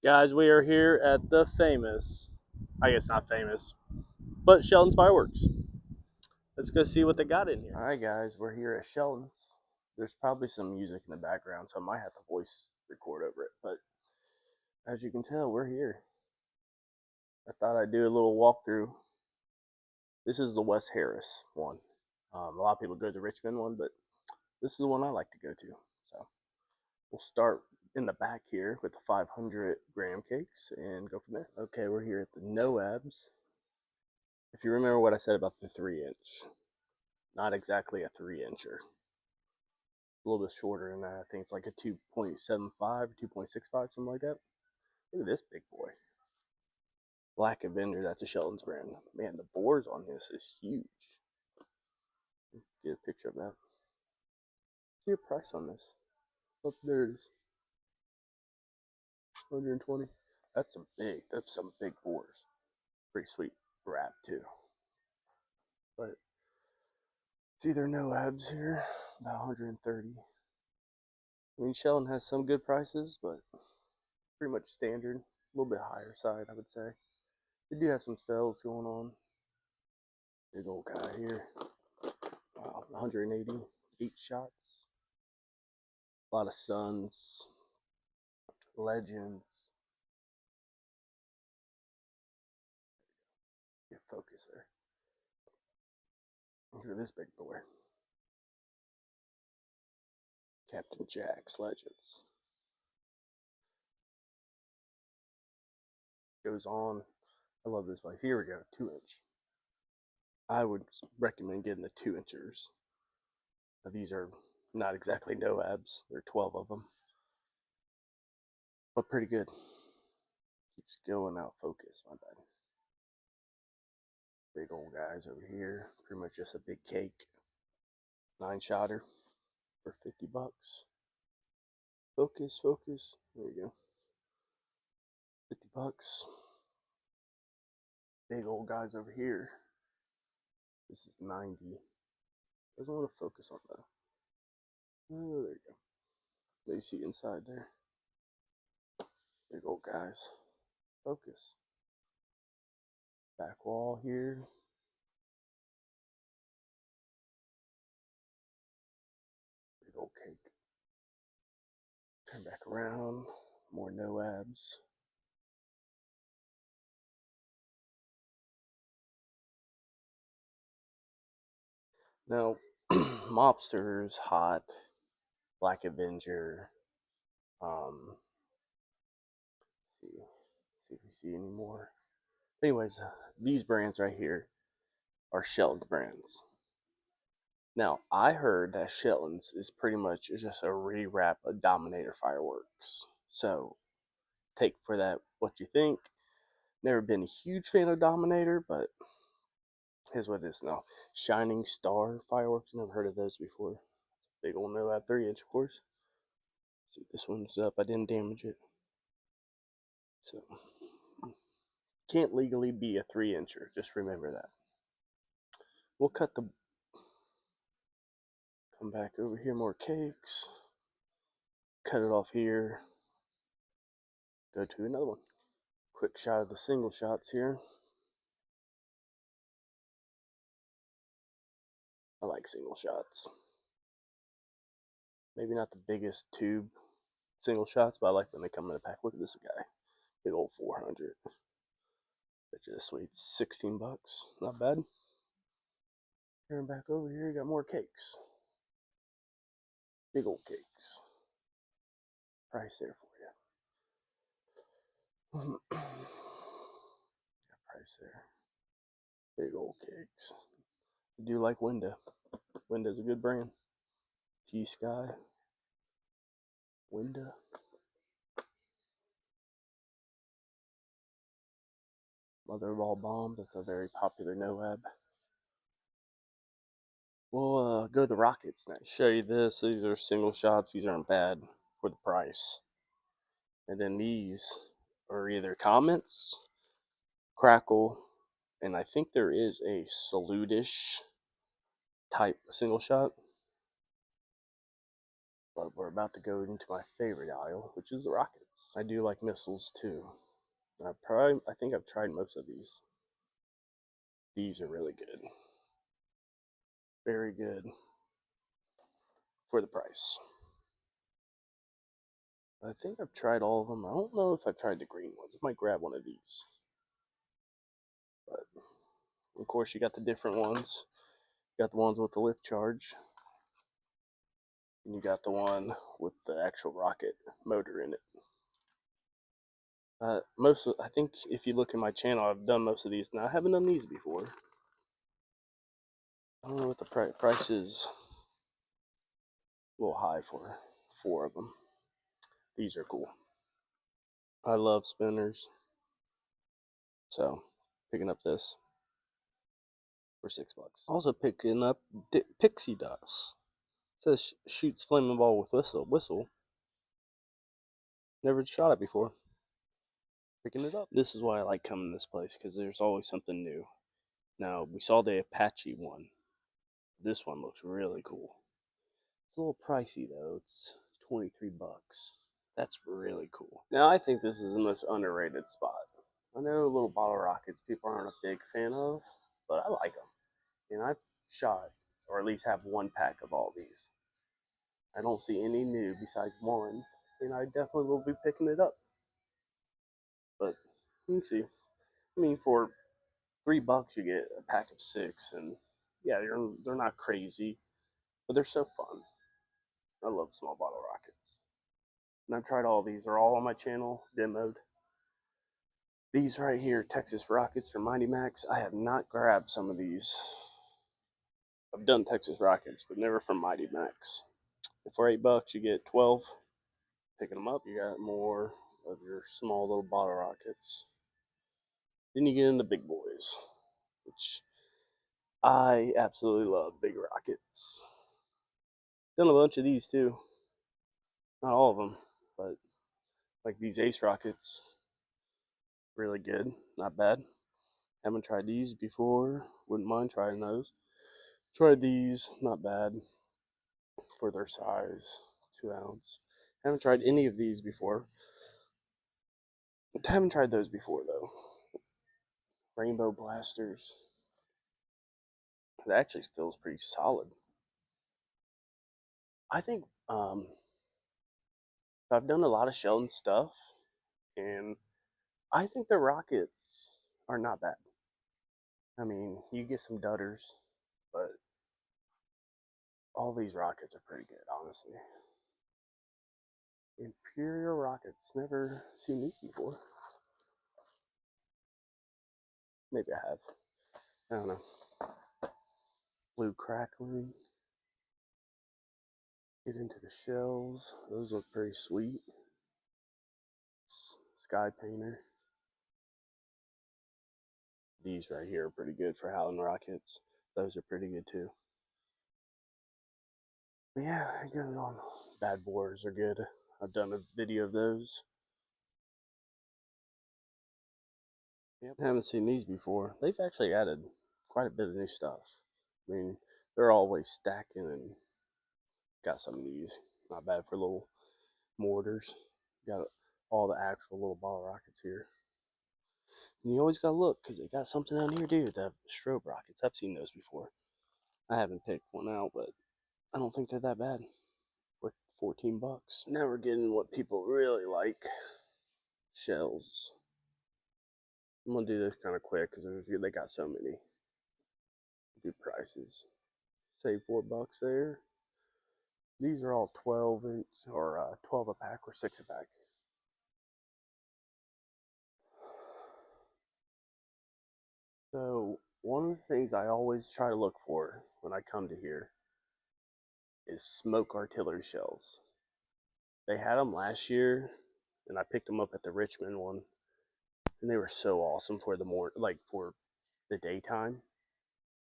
Guys, we are here at the famous, I guess not famous, but Shelton's Fireworks. Let's go see what they got in here. Alright guys, we're here at Shelton's. There's probably some music in the background, so I might have to voice record over it, but as you can tell, we're here. I thought I'd do a little walkthrough. This is the West Harris one. A lot of people go to the Richmond one, but this is the one I like to go to. So we'll start in the back here with the 500-gram cakes and go from there. Okay, we're here at the Noabs. If you remember what I said about the 3-inch, not exactly a 3-incher. A little bit shorter than that. I think it's like a 2.75 or 2.65, something like that. Look at this big boy. Black Avenger, that's a Shelton's brand. Man, the bores on this is huge. Get a picture of that. See a price on this. Oh, there it is. 120. That's some big bores. Pretty sweet wrap too. But it's either Noabs here, about 130. I mean, Shelton has some good prices, but pretty much standard. A little bit higher side, I would say. They do have some sales going on. Big old guy here. Wow, 188 shots. A lot of Suns, Legends. Get focus there. Look at this big boy. Captain Jack's Legends. Goes on. I love this one. Here we go, 2-inch. I would recommend getting the 2-inchers. These are not exactly Noabs. There are 12 of them. But pretty good. Keeps going out focus, my bad. Big old guys over here. Pretty much just a big cake. 9-shotter for 50 bucks. Focus, focus. There you go. 50 bucks. Big old guys over here. This is 90. Doesn't want to focus on that. Oh, there you go. They see inside there. Big old guys. Focus. Back wall here. Big old cake. Turn back around. More Noabs. Now, Mobsters, Hot, Black Avenger. See if we see any more. Anyways, these brands right here are Shelton's brands. Now, I heard that Shelton's is pretty much just a rewrap of Dominator fireworks. So, take for that what you think. Never been a huge fan of Dominator, but here's what it is now. Shining Star fireworks. Never heard of those before. Big old Noab 3-inch, of course. See, this one's up. I didn't damage it. So, can't legally be a 3-incher. Just remember that. We'll come back over here, more cakes. Cut it off here. Go to another one. Quick shot of the single shots here. I like single shots. Maybe not the biggest tube single shots, but I like when they come in a pack. Look at this guy. Big old 400. Bet you this sweet 16 bucks. Not bad. Turn back over here, got more cakes. Big old cakes. Price there for you. Got price there. Big old cakes. I do like Window. Window's a good brand. T-Sky. Window. Mother of all bombs. That's a very popular Noab. We'll go to the Rockets next. Show you this. These are single shots. These aren't bad for the price. And then these are either Comets, Crackle, and I think there is a Salute-ish type single shot. But we're about to go into my favorite aisle, which is the rockets. I do like missiles too. I think I've tried most of these. These are really good. Very good for the price. I think I've tried all of them. I don't know if I've tried the green ones. I might grab one of these. But of course, you got the different ones. You got the ones with the lift charge, and you got the one with the actual rocket motor in it. I think if you look at my channel, I've done most of these. Now I haven't done these before. I don't know what the price is. A little high for 4 of them. These are cool. I love spinners, so picking up this for $6. Also picking up pixie dust. It says shoots flaming ball with whistle. Never shot it before. Picking it up. This is why I like coming to this place, because there's always something new. Now, we saw the Apache one. This one looks really cool. It's a little pricey though. It's 23 bucks. That's really cool. Now, I think this is the most underrated spot. I know little bottle rockets people aren't a big fan of, but I like them. And I've shot, or at least have one pack of all these. I don't see any new besides one, and I definitely will be picking it up. But you can see. I mean, for $3 you get a pack of 6, and yeah, they're not crazy, but they're so fun. I love small bottle rockets. And I've tried all these. They're all on my channel, demoed. These right here, Texas Rockets from Mighty Max. I have not grabbed some of these. I've done Texas Rockets, but never from Mighty Max. And for $8 you get 12. Picking them up, you got more of your small little bottle rockets. Then you get into big boys, which I absolutely love. Big rockets. Done a bunch of these too. Not all of them, but like these Ace rockets, really good, not bad. Haven't tried these before, wouldn't mind trying those. Tried these, not bad for their size, 2 ounce. Haven't tried any of these before. Haven't tried those before though. Rainbow blasters. It actually feels pretty solid. I think I've done a lot of Shelton stuff, and I think the rockets are not bad. I mean, you get some dudders, but all these rockets are pretty good, honestly. Imperial rockets, never seen these before. Maybe I have. I don't know. Blue crackling. Get into the shells. Those look pretty sweet. Sky painter. These right here are pretty good for Howling rockets. Those are pretty good too. But yeah, I got it on. Bad boars are good. I've done a video of those. Yep. I haven't seen these before. They've actually added quite a bit of new stuff. I mean, they're always stacking, and got some of these. Not bad for little mortars. Got all the actual little bottle rockets here. And you always gotta look, because they got something down here, dude. The strobe rockets. I've seen those before. I haven't picked one out, but I don't think they're that bad. Worth 14 bucks. Now we're getting what people really like. Shells. I'm gonna do this kind of quick because they got so many. Good prices. Save $4 there. These are all 12-inch or 12 a pack or 6 a pack. So one of the things I always try to look for when I come to here is smoke artillery shells. They had them last year, and I picked them up at the Richmond one, and they were so awesome for for the daytime.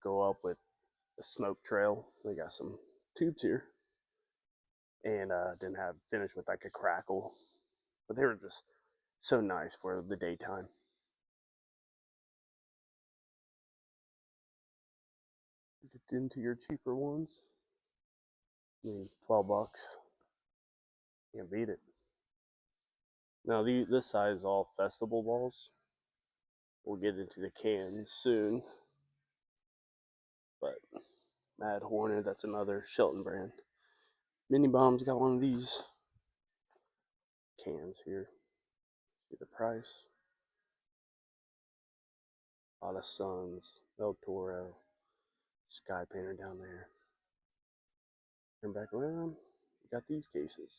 Go up with a smoke trail. They got some tubes here, and didn't have finished with like a crackle, but they were just so nice for the daytime. Get into your cheaper ones. I mean, $12. Can't beat it. Now this side is all festival balls. We'll get into the cans soon. But Mad Hornet, that's another Shelton brand. Mini Bomb's got one of these cans here. See the price. A lot of Suns, El Toro, Sky Painter down there. Turn back around. We got these cases.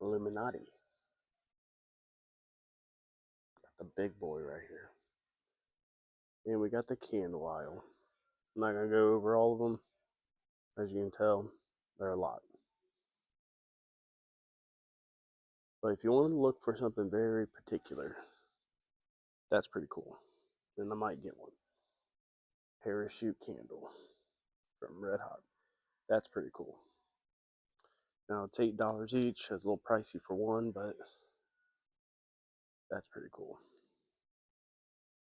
Illuminati. Got the big boy right here. And we got the candle aisle. I'm not going to go over all of them. As you can tell, there are a lot. But if you want to look for something very particular, that's pretty cool. Then I might get one. Parachute candle from Red Hot. That's pretty cool. Now it's $8 each. It's a little pricey for one, but that's pretty cool.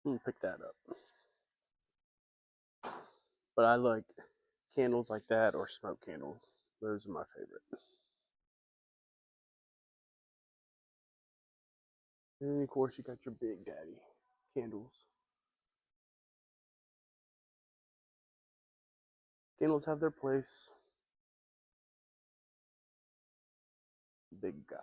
I'm gonna pick that up. But I like candles like that or smoke candles. Those are my favorite. And then of course you got your Big Daddy candles. Candles have their place. Big guys.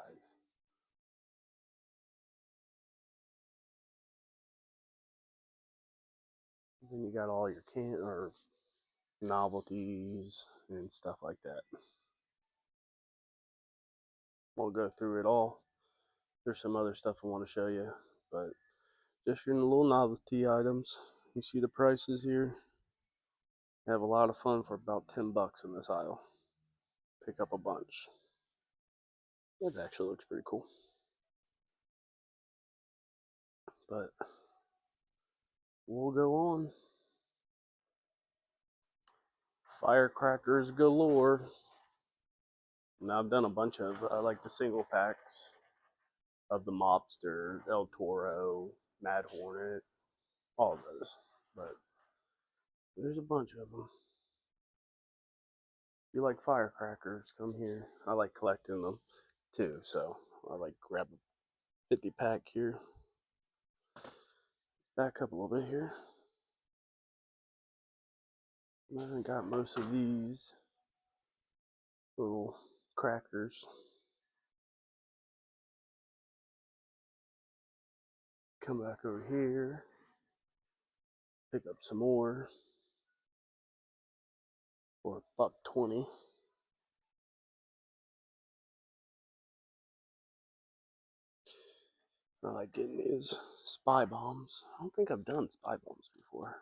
Then you got all your or novelties and stuff like that. Won't go through it all. There's some other stuff I want to show you, but just your little novelty items. You see the prices here. Have a lot of fun for about $10 in this aisle. Pick up a bunch. It actually looks pretty cool. But we'll go on. Firecrackers galore. Now I've done a bunch of like the single packs of the Mobster, El Toro, Mad Hornet, all of those. But there's a bunch of them. If you like firecrackers, come here. I like collecting them too, so I like grab a 50 pack here. Back up a little bit here. I got most of these little crackers. Come back over here. Pick up some more for $1.20. I like getting these spy bombs. I don't think I've done spy bombs before.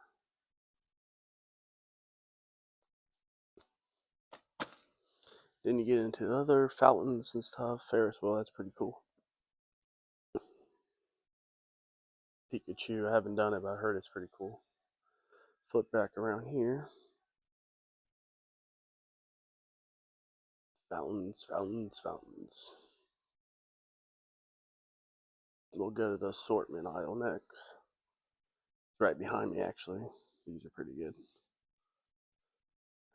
Then you get into the other fountains and stuff. Ferris wheel, that's pretty cool. Pikachu, I haven't done it, but I heard it's pretty cool. Flip back around here. Fountains, fountains, fountains. We'll go to the assortment aisle next. It's right behind me, actually. These are pretty good.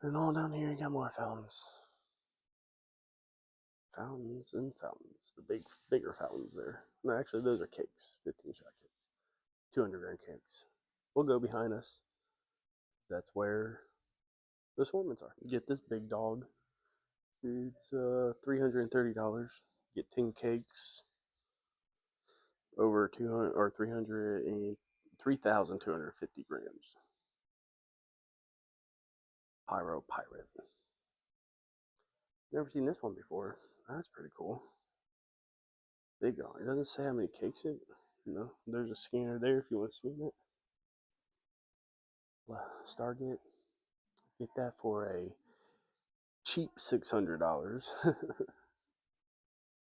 And all down here, you got more fountains. Fountains and fountains. The bigger fountains there. No, actually, those are cakes. 15-shot cakes. 200-gram cakes. We'll go behind us. That's where the assortments are. You get this big dog. It's $330. Get 10 cakes. Over 200 or 3,250 grams. Pyro Pirate. Never seen this one before. That's pretty cool. Big on. It doesn't say how many cakes it. No, there's a scanner there if you want to scan it. Stargate. Get that for a cheap $600.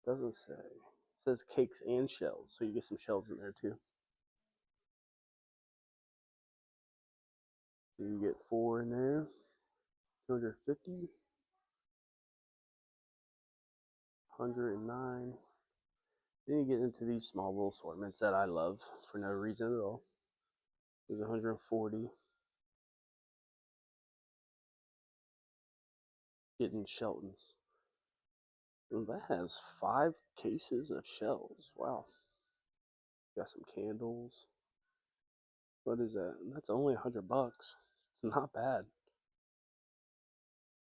Doesn't say. It says cakes and shells, so you get some shells in there too. So you get 4 in there. 250. 109. Then you get into these small little assortments that I love for no reason at all. There's 140. Getting Sheltons. And that has 5 cases of shells. Wow. Got some candles. What is that? That's only $100. It's not bad.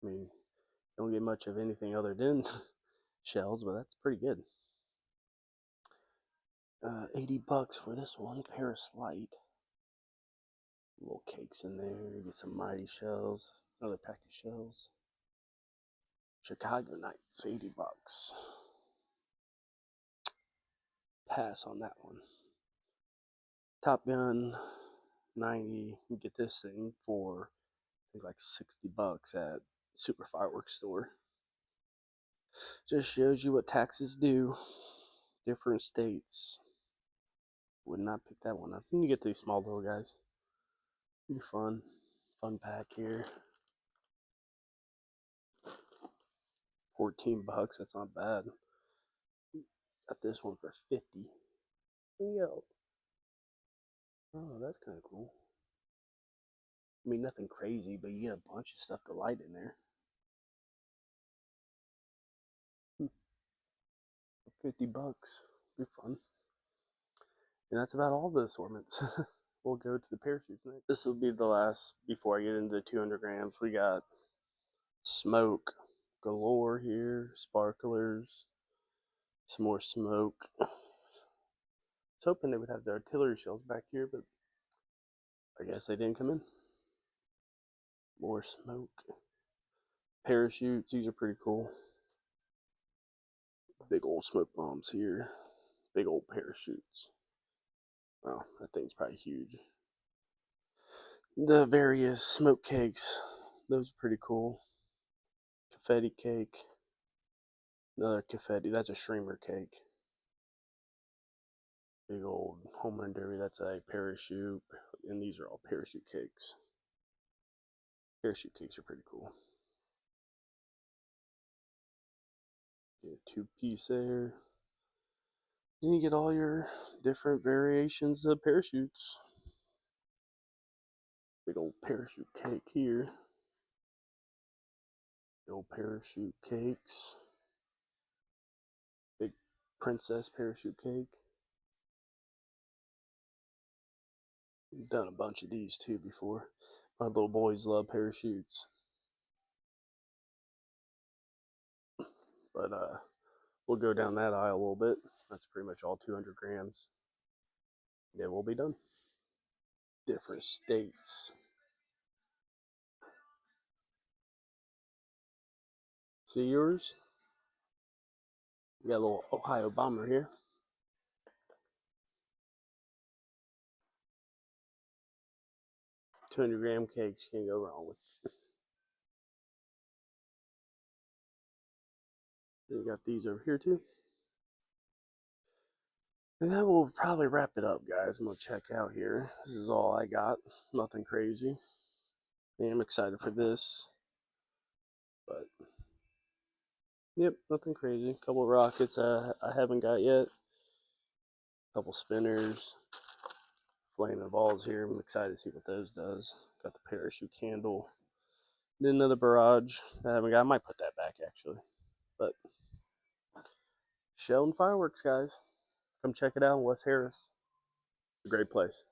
I mean, don't get much of anything other than shells, but that's pretty good. $80 for this one. Paris Light. Little cakes in there. Get some Mighty shells. Another pack of shells. Chicago Nights. $80. Pass on that one. Top Gun. 90. You get this thing for I think like $60 at Super Fireworks Store. Just shows you what taxes do. Different states. Would not pick that one up. You get these small little guys. Be fun. Fun pack here. $14. That's not bad. Got this one for $50. Yo. Oh, that's kind of cool. I mean, nothing crazy, but you get a bunch of stuff to light in there. $50. Be fun. And that's about all the assortments. We'll go to the parachutes next. This will be the last before I get into 200 grams. We got smoke galore here, sparklers, some more smoke. I was hoping they would have the artillery shells back here, but I guess they didn't come in. More smoke. Parachutes, these are pretty cool. Big old smoke bombs here. Big old parachutes. Wow, that thing's probably huge. The various smoke cakes, those are pretty cool. Confetti cake. Another confetti, that's a streamer cake. Big old home run derby, that's a parachute. And these are all parachute cakes. Parachute cakes are pretty cool. Get a 2-piece there. Then you get all your different variations of parachutes. Big old parachute cake here. Big old parachute cakes. Big princess parachute cake. I've done a bunch of these too before. My little boys love parachutes. But we'll go down that aisle a little bit. That's pretty much all 200 grams. Then we'll be done. Different states. See yours? We got a little Ohio bomber here. $200-gram cakes, you can't go wrong with. Then you got these over here too. And that will probably wrap it up, guys. I'm going to check out here. This is all I got. Nothing crazy. I am excited for this. But, yep, nothing crazy. A couple of rockets I haven't got yet. A couple spinners. Flaming balls here. I'm excited to see what those does. Got the parachute candle. Then another barrage I haven't got. I might put that back, actually. But, Shelton Fireworks, guys. Come check it out in West Harris. It's a great place.